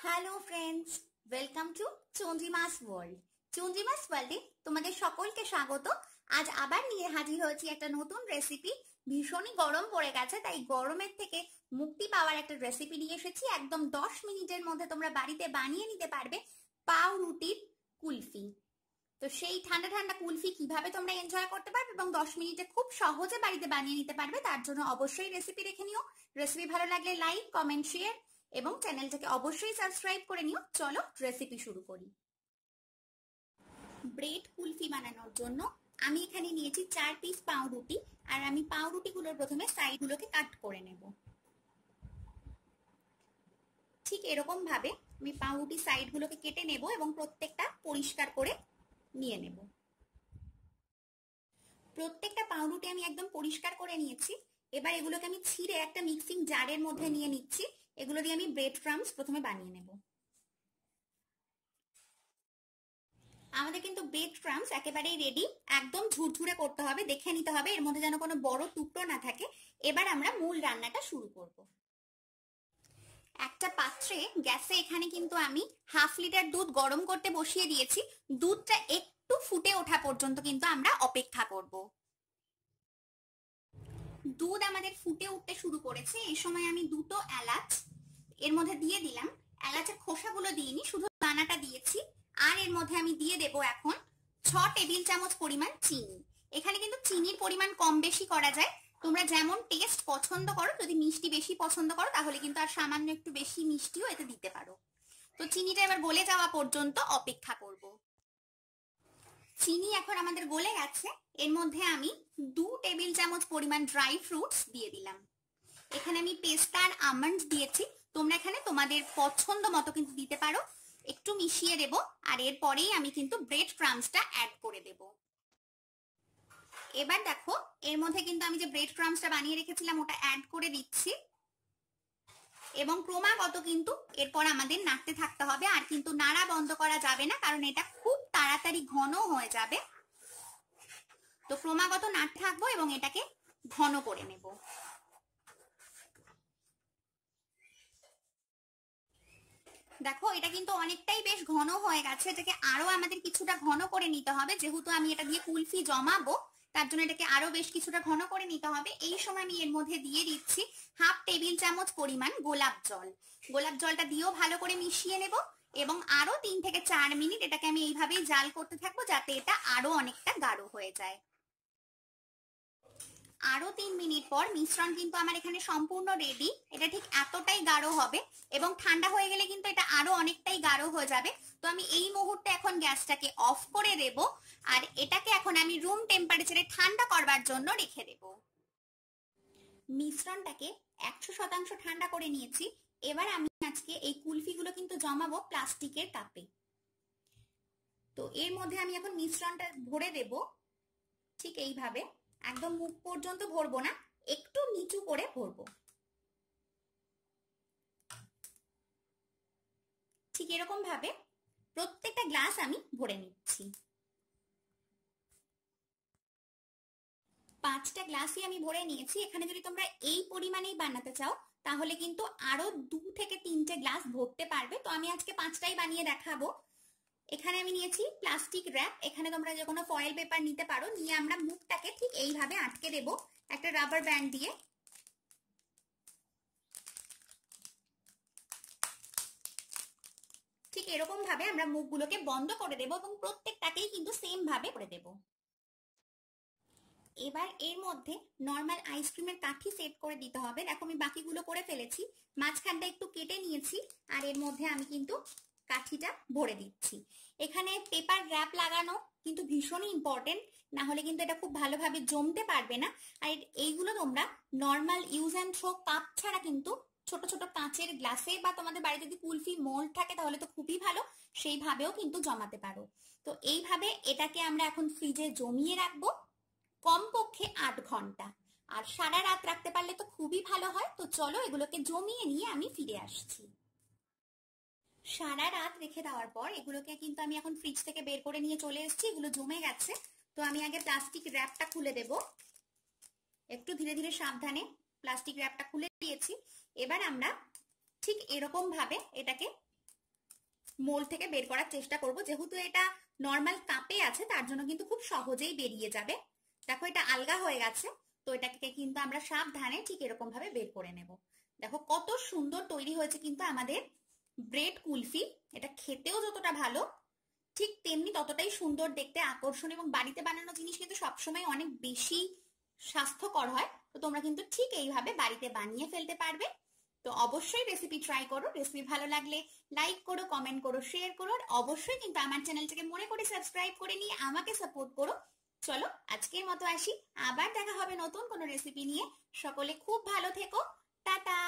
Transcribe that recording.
Hello friends, welcome to Chandrima's world. Chandrima's ওয়ার্ল্ডে তোমাদের সকলকে স্বাগত। আজ আবার নিয়ে হাজির হয়েছি একটা নতুন রেসিপি। ভীষণই গরম পড়ে গেছে, তাই গরমের থেকে মুক্তি পাওয়ার একটা রেসিপি নিয়ে এসেছি। একদম 10 মিনিটের মধ্যে তোমরা বাড়িতে বানিয়ে নিতে পারবে পাউরুটির কুলফি। তো সেই ঠান্ডা ঠান্ডা কুলফি কিভাবে তোমরা এনজয় করতে পারবে এবং 10 মিনিটে খুব সহজে বাড়িতে বানিয়ে নিতে পারবে, তার জন্য অবশ্যই রেসিপি দেখে নিও। রেসিপি ভালো লাগলে লাইক, কমেন্ট, শেয়ার এবং চ্যানেলটাকে অবশ্যই সাবস্ক্রাইব করে নিও। চলো রেসিপি শুরু করি। ব্রেড কুলফি বানানোর জন্য আমি এখানে নিয়েছি 4 পিস পাউরুটি, আর আমি পাউরুটিগুলোর প্রথমে সাইডগুলোকে কাট করে নেব। ঠিক এরকম ভাবে আমি পাউরুটি সাইডগুলোকে কেটে নেব এবং প্রত্যেকটা পরিষ্কার করে নিয়ে নেব। প্রত্যেকটা পাউরুটি আমি একদম পরিষ্কার করে নিয়েছি। এবার এগুলোকে আমি ছিঁড়ে একটা মিক্সিং জারের মধ্যে নিয়ে নিচ্ছি। এগুলো দিয়ে আমি ব্রেড ক্রাম্বস প্রথমে বানিয়ে নেব। আমাদের কিন্তু ব্রেড ক্রাম্বস একেবারেই রেডি। একদম ঝুরঝুরে করতে হবে, দেখে নিতে হবে এর মধ্যে যেন কোনো বড় টুকরো না থাকে। এবার আমরা মূল রান্নাটা শুরু করব। একটা পাত্রে গ্যাসে এখানে কিন্তু আমি 1/2 লিটার দুধ গরম করতে বসিয়ে দিয়েছি। দুধটা একটু ফুটে ওঠা পর্যন্ত কিন্তু আমরা অপেক্ষা করব। দুধ আমাদের ফুটে উঠতে শুরু করেছে। এই সময় আমি 2টো এলাচ এর মধ্যে দিয়ে দিলাম। এলাচের খোসাগুলো দিইনি, শুধু দানাটা দিয়েছি। আর এর মধ্যে আমি দিয়ে দেব এখন 6 টেবিল চামচ পরিমাণ চিনি। এখানে কিন্তু চিনির পরিমাণ কম বেশি করা যায়, তোমরা যেমন টেস্ট পছন্দ করো। যদি মিষ্টি বেশি পছন্দ করো তাহলে কিন্তু আর সামান্য একটু বেশি মিষ্টিও এতে দিতে পারো। তো চিনিটা এবার গলে যাওয়া পর্যন্ত অপেক্ষা করব। চিনি এখন আমাদের গলে গেছে। এর মধ্যে আমি 2 টেবিল চামচ পরিমাণ ড্রাই ফ্রুটস দিয়ে দিলাম। এখানে আমি পেস্তা আর আমন্ড দিয়েছি, তোমরা এখানে তোমাদের পছন্দ মতো কিন্তু দিতে পারো। একটু মিশিয়ে দেব, আর এরপরেই আমি কিন্তু ব্রেড ক্রাম্বসটা অ্যাড করে দেব। এবার দেখো এর মধ্যে কিন্তু আমি যে ব্রেড ক্রাম্বসটা বানিয়ে রেখেছিলাম ওটা অ্যাড করে দিচ্ছি, এবং ক্রমাগত কিন্তু এরপর আমাদের নাড়তে থাকতে হবে। আর কিন্তু নাড়া বন্ধ করা যাবে না, কারণ এটা খুব তাড়াতাড়ি ঘন হয়ে যাবে। তো ক্রমাগত নাড়তে থাকবো এবং এটাকে ঘন করে নেব। দেখো এটা কিন্তু অনেকটাই বেশ ঘন হয়ে গেছে। এটাকে আরো আমাদের কিছুটা ঘন করে নিতে হবে, যেহেতু আমি এটা দিয়ে কুলফি জমাবো, তার জন্য এটাকে আরো বেশ কিছুটা ঘন করে নিতে হবে। এই সময় আমি এর মধ্যে দিয়ে দিচ্ছি 1/2 টেবিল চামচ পরিমাণ গোলাপ জল। গোলাপ জলটা দিয়েও ভালো করে মিশিয়ে নেব এবং আরো 3 থেকে 4 মিনিট এটাকে আমি এইভাবেই জাল করতে থাকবো, যাতে এটা আরো অনেকটা গাঢ় হয়ে যায়। আরো 3 মিনিট পর মিশ্রণ কিন্তু আমার এখানে সম্পূর্ণ রেডি। এটা ঠিক এতটাই গাঢ় হবে এবং ঠান্ডা হয়ে গেলে কিন্তু এটা আরো অনেকটাই গাঢ় হয়ে যাবে। তো আমি এই মুহূর্তে এখন গ্যাসটাকে অফ করে দেব, আর এটাকে এখন আমি রুম টেম্পারেচারে ঠান্ডা করবার জন্য রেখে দেব। মিশ্রণটাকে 100% ঠান্ডা করে নিয়েছি। এবার আমি আজকে এই কুলফিগুলো কিন্তু জমাবো প্লাস্টিকের কাপে। তো এর মধ্যে আমি এখন মিশ্রণটা ভরে দেব। ঠিক এইভাবে একদম মুখ পর্যন্ত ভরবো না, একটু নিচু করে ভরবো। ঠিক এরকম ভাবে প্রত্যেকটা গ্লাস আমি ভরে নিচ্ছি। 5টা গ্লাসই আমি ভরে নিয়েছি। এখানে যদি তোমরা এই পরিমাণেই বানাতে চাও তাহলে কিন্তু আরো 2 থেকে 3টে গ্লাস ভরতে পারবে। তো আমি আজকে 5টাই বানিয়ে দেখাবো। এখানে আমি নিয়েছি প্লাস্টিক র্যাপ। এখানে তোমরা যে কোনো ফয়েল পেপার নিতে পারো। নিয়ে আমরা মুখটাকে ঠিক এইভাবে আটকে দেব একটা রাবার ব্যান্ড দিয়ে। ঠিক এরকম ভাবে আমরা মুখগুলোকে বন্ধ করে দেব এবং প্রত্যেকটাকেই কিন্তু সেম ভাবে করে দেব। এবার এর মধ্যে নরমাল আইসক্রিমের কাঠি সেট করে দিতে হবে। দেখো আমি বাকিগুলো করে ফেলেছি, মাঝখানটা একটু কেটে নিয়েছি, আর এর মধ্যে আমি কিন্তু কাঠিটা ভরে দিচ্ছি। এখানে পেপার র্যাপ লাগানো কিন্তু ভীষণই ইম্পর্টেন্ট, না হলে কিন্তু এটা খুব ভালোভাবে জমতে পারবে না। আর এইগুলো তোমরা normal use and throw cup ছাড়া কিন্তু ছোট ছোট কাঁচের গ্লাসে, বা তোমাদের বাড়িতে যদি কুলফি মোল্ড থাকে তাহলে তো খুবই ভালো, সেইভাবেও কিন্তু জমাতে পারো। তো এইভাবে এটাকে আমরা এখন ফ্রিজে জমিয়ে রাখবো কমপক্ষে 8 ঘন্টা। আর সারা রাত রাখতে পারলে তো খুবই ভালো হয়। তো চলো এগুলোকে জমিয়ে নিয়ে আমি ফিরে আসছি। সারা রাত রেখে দেওয়ার পর এগুলোকে কিন্তু আমি এখন ফ্রিজ থেকে বের করে নিয়ে চলে এসেছি। এগুলো জমে গেছে। তো আমি আগে প্লাস্টিক র্যাপটা খুলে দেব। একটু ধীরে ধীরে সাবধানে প্লাস্টিক র্যাপটা খুলে দিয়েছি। এবার আমরা ঠিক এরকম ভাবে এটাকে মোল্ড থেকে বের করার চেষ্টা করব। যেহেতু এটা নর্মাল কাপে আছে তার জন্য কিন্তু খুব সহজেই বেরিয়ে যাবে। দেখো এটা আলগা হয়ে গেছে, তো এটাকে কিন্তু আমরা সাবধানে ঠিক এরকম ভাবে বের করে নেব। দেখো কত সুন্দর তৈরি হয়েছে কিন্তু আমাদের ব্রেড কুলফি। এটা খেতেও যতটা ভালো ঠিক তেমনি ততটাই সুন্দর দেখতে, আকর্ষণ, এবং বাড়িতে বানানো জিনিস কিন্তু সবসময় অনেক বেশি স্বাস্থ্যকর হয়। তো তোমরা কিন্তু ঠিক এইভাবে বাড়িতে বানিয়ে ফেলতে পারবে। তো অবশ্যই রেসিপি ট্রাই করো। রেসিপি ভালো লাগলে লাইক করো, কমেন্ট করো, শেয়ার করো, আর অবশ্যই কিন্তু আমার চ্যানেলটাকে মনে করে সাবস্ক্রাইব করে নিয়ে আমাকে সাপোর্ট করো। চলো আজকের মতো আসি, আবার দেখা হবে নতুন কোনো রেসিপি নিয়ে। সকলে খুব ভালো থেকো, টাটা।